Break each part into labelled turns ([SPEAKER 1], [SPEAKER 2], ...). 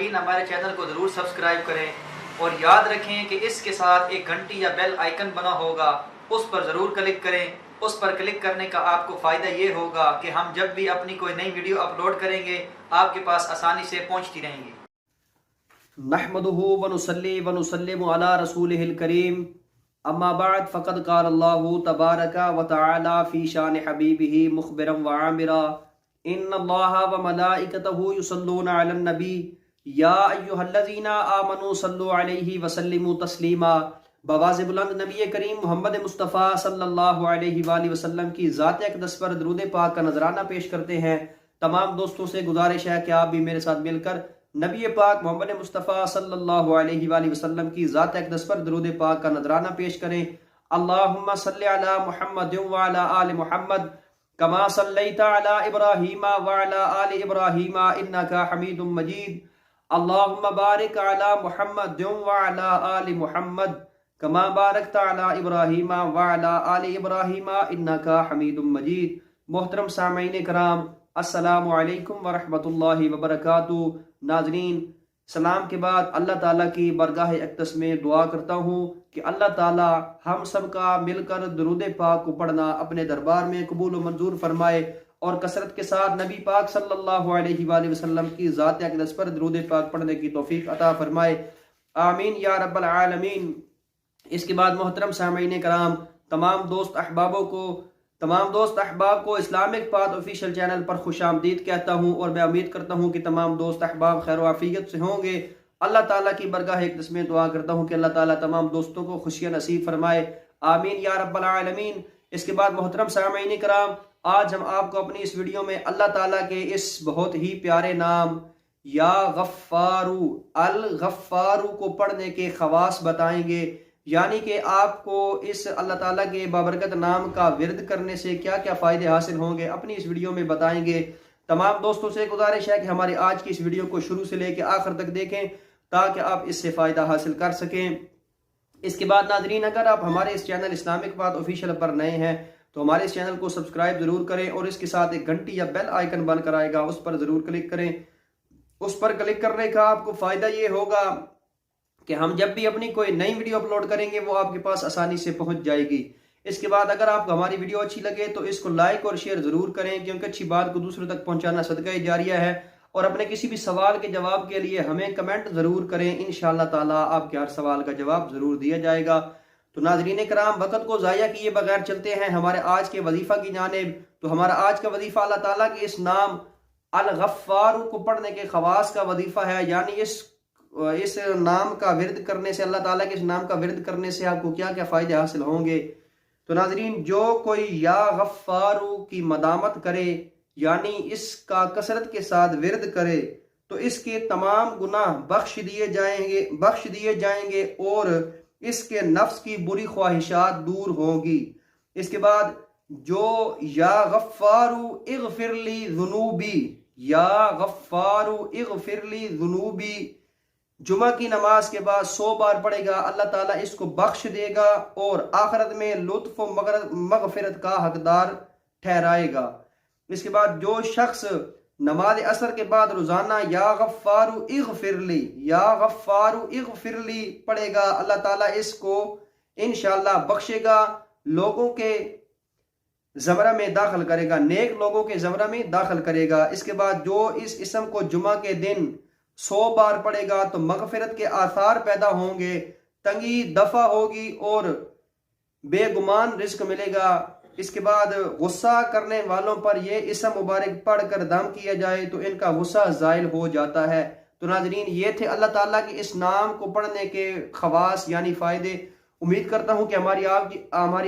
[SPEAKER 1] नाज़रीन हमारे चैनल को ज़रूर सब्सक्राइब करें और याद रखें कि इसके साथ एक घंटी या बेल आइकन बना होगा, उस पर ज़रूर क्लिक करें। उस पर क्लिक करने का आपको फ़ायदा ये होगा कि हम जब भी अपनी कोई नई वीडियो अपलोड करेंगे आपके पास आसानी से पहुंचती रहेंगी।
[SPEAKER 2] नहमदुहु व नुसल्ली व नुसल्लिमु अला रसूलिहिल करीम, अम्मा बाद फ़क़द क़ाल अल्लाहु तबारक व तआला फ़ी शान हबीबिही मुख़बिरन व आमिरा, इन्नल्लाहा व मलाइकतहु युसल्लूना अलन नबी या अय्युहल्लज़ीना आमनू सल्लु अलैहि व सल्लिमू तस्लीमा। बवाज़ बुलंद नबी करीम मोहम्मद मुस्तफ़ा सल्लल्लाहु अलैहि वसल्लम की ज़ात अक़दस पर दरूद पाक का नजराना पेश करते हैं। तमाम दोस्तों से गुजारिश है कि आप भी मेरे साथ मिलकर नबी पाक मोहम्मद मुस्तफ़ा सल्लल्लाहु अलैहि वसल्लम की ज़ात अक़दस पर दरूद पाक का नजराना पेश करें। अल्लाहुम्मा सल्लि अला मुहम्मद व अला आलि मुहम्मद कमा सल्लैता अला इब्राहीम व अला आलि इब्राहीम इन्नका हमीदुम मजीद। अल्लाहुम्मा बारिक अला मुहम्मद व अला आलि मुहम्मद कमा बारकता अला इब्राहीम व अला आलि इब्राहीम इन्नका हमीदुम मजीद। मोहतरम सामीन कराम, अस्सलामु अलैकुम व रहमतुल्लाहि व बरकातुहू। नाज़रीन, सलाम के बाद अल्लाह ताला की बरगाह अक़दस में दुआ करता हूँ कि अल्लाह ताला हम सब का मिलकर दरूद पाक को पढ़ना अपने दरबार में कबूल व मंजूर फरमाए और कसरत के साथ नबी पाक सल्लल्लाहु अलैहि वसल्लम की ज़ात अक़दस पर दरूद पाक पढ़ने की तौफीक अता फरमाए, आमीन या रब्बल आलमीन। इसके बाद मोहतरम सामीन कराम, तमाम दोस्त अहबाब को इस्लामिक पाथ ऑफिशियल चैनल पर खुशामदीद कहता हूँ और मैं उम्मीद करता हूँ कि तमाम दोस्त अहबाब खैर आफियत से होंगे। अल्लाह ताला की बरगाह अक़दस में दुआ करता हूँ कि अल्लाह ताला तमाम दोस्तों को खुशियाँ नसीब फरमाए, आमीन या रब्बल आलमीन। इसके बाद मोहतरम सामीन कराम, आज हम आपको अपनी इस वीडियो में अल्लाह ताला के इस बहुत ही प्यारे नाम या गफ्फारू अल गफ्फारू को पढ़ने के खवास बताएंगे, यानी कि आपको इस अल्लाह ताला के बाबरकत नाम का विरद करने से क्या क्या फ़ायदे हासिल होंगे अपनी इस वीडियो में बताएंगे। तमाम दोस्तों से गुजारिश है कि हमारी आज की इस वीडियो को शुरू से लेकर आखिर तक देखें ताकि आप इससे फ़ायदा हासिल कर सकें। इसके बाद नाज़रीन, अगर आप हमारे इस चैनल इस्लामिक पाथ ऑफिशियल पर नए हैं तो हमारे इस चैनल को सब्सक्राइब ज़रूर करें और इसके साथ एक घंटी या बेल आइकन बनकर आएगा, उस पर ज़रूर क्लिक करें। उस पर क्लिक करने का आपको फ़ायदा ये होगा कि हम जब भी अपनी कोई नई वीडियो अपलोड करेंगे वो आपके पास आसानी से पहुंच जाएगी। इसके बाद अगर आपको हमारी वीडियो अच्छी लगे तो इसको लाइक और शेयर ज़रूर करें, क्योंकि अच्छी बात को दूसरों तक पहुंचाना सदका जारिया है। और अपने किसी भी सवाल के जवाब के लिए हमें कमेंट ज़रूर करें, इंशाअल्लाह ताला आपके हर सवाल का जवाब ज़रूर दिया जाएगा। तो नाज़रीन कराम, वक़्त को ज़ाया किए बगैर चलते हैं हमारे आज के वजीफ़ा की जानिब। तो हमारा आज का वजीफ़ा अल्लाह ताला के इस नाम अल गफ्फार को पढ़ने के खवास का वजीफ़ा है, यानी इस नाम का विरद करने से, अल्लाह ताला के इस नाम का विरद करने से आपको क्या क्या फ़ायदे हासिल होंगे। तो नाज़रीन, जो कोई या गफ्फारू की मदामत करे यानी इसका कसरत के साथ विरद करे तो इसके तमाम गुनाह बख्श दिए जाएंगे और इसके नफ्स की बुरी ख्वाहिशात दूर होगी। इसके बाद जो या गफ्फारू इग़फिरली ज़ुनूबी, या गफ्फारू इग़फिरली ज़ुनूबी जुमा की नमाज के बाद 100 बार पढ़ेगा, अल्लाह ताला इसको बख्श देगा और आखिरत में लुत्फ मगफिरत का हकदार ठहराएगा। इसके बाद जो शख्स नमाज असर के बाद रोजाना या गफ्फारू इग़फिरली पढ़ेगा, अल्लाह ताला इसको इंशाअल्लाह बख्शेगा, लोगों के ज़मरा में दाखिल करेगा, नेक लोगों के ज़मरा में दाखिल करेगा। इसके बाद जो इस इसम को जुमा के दिन 100 बार पढ़ेगा तो मगफिरत के आसार पैदा होंगे, तंगी दफा होगी और बेगुमान रिस्क मिलेगा। इसके बाद गुस्सा करने वालों पर यह इसम मुबारक पढ़कर दम किया जाए तो इनका गुस्सा ज़ाइल हो जाता है। तो नाज़रीन, ये थे अल्लाह ताला के इस नाम को पढ़ने के खवास यानी फ़ायदे। उम्मीद करता हूँ कि हमारी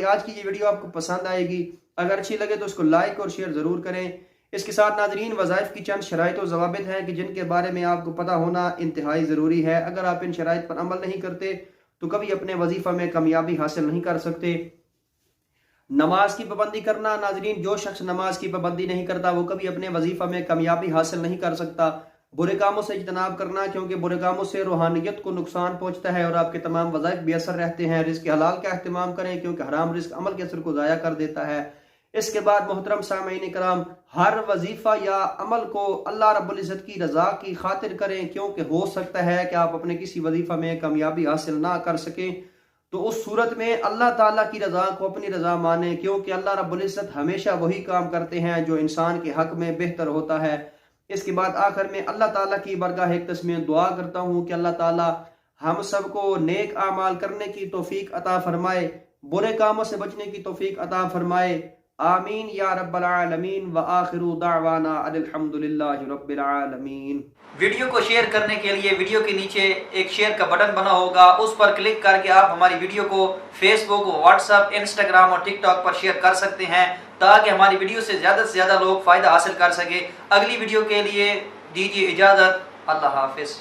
[SPEAKER 2] आज की ये वीडियो आपको पसंद आएगी। अगर अच्छी लगे तो उसको लाइक और शेयर ज़रूर करें। इसके साथ नाज़रीन, वज़ाइफ की चंद शराइत और ज़वाबित हैं कि जिनके बारे में आपको पता होना इंतहाई ज़रूरी है। अगर आप इन शराइत पर अमल नहीं करते तो कभी अपने वजीफ़ा में कामयाबी हासिल नहीं कर सकते। नमाज की पाबंदी करना, नाज़रीन, जो शख्स नमाज की पाबंदी नहीं करता वो कभी अपने वजीफ़ा में कामयाबी हासिल नहीं कर सकता। बुरे कामों से इज्तनाब करना, क्योंकि बुरे कामों से रूहानियत को नुकसान पहुँचता है और आपके तमाम वज़ाइफ बेअसर रहते हैं। रिज़्क़ हलाल का अहतमाम करें, क्योंकि हराम रिज़्क़ अमल के असर को ज़ाया कर देता है। इसके बाद मोहतरम सामीन कराम, हर वजीफ़ा या अमल को अल्लाह रब्बुल इज़्ज़त की रज़ा की खातिर करें, क्योंकि हो सकता है कि आप अपने किसी वजीफ़ा में कामयाबी हासिल ना कर सकें। तो उस सूरत में अल्लाह ताला की रज़ा को अपनी रज़ा माने, क्योंकि अल्लाह रब्बुल इज़्ज़त हमेशा वही काम करते हैं जो इंसान के हक़ में बेहतर होता है। इसके बाद आखिर में अल्लाह ताला की बरगाह इक़्तिदास में दुआ करता हूँ कि अल्लाह ताला हम सबको नेक आमाल करने की तौफीक अता फरमाए, बुरे कामों से बचने की तौफीक अता फरमाए। आमीन या रब्बल आलमीन। व आखिरु दावाना अल्हम्दुलिल्लाहि रब्बिल आलमीन।
[SPEAKER 1] वीडियो को शेयर करने के लिए वीडियो के नीचे एक शेयर का बटन बना होगा, उस पर क्लिक करके आप हमारी वीडियो को फेसबुक, व्हाट्सएप, इंस्टाग्राम और टिकटॉक पर शेयर कर सकते हैं, ताकि हमारी वीडियो से ज़्यादा लोग फ़ायदा हासिल कर सके। अगली वीडियो के लिए दीजिए इजाज़त। अल्लाह हाफिज़।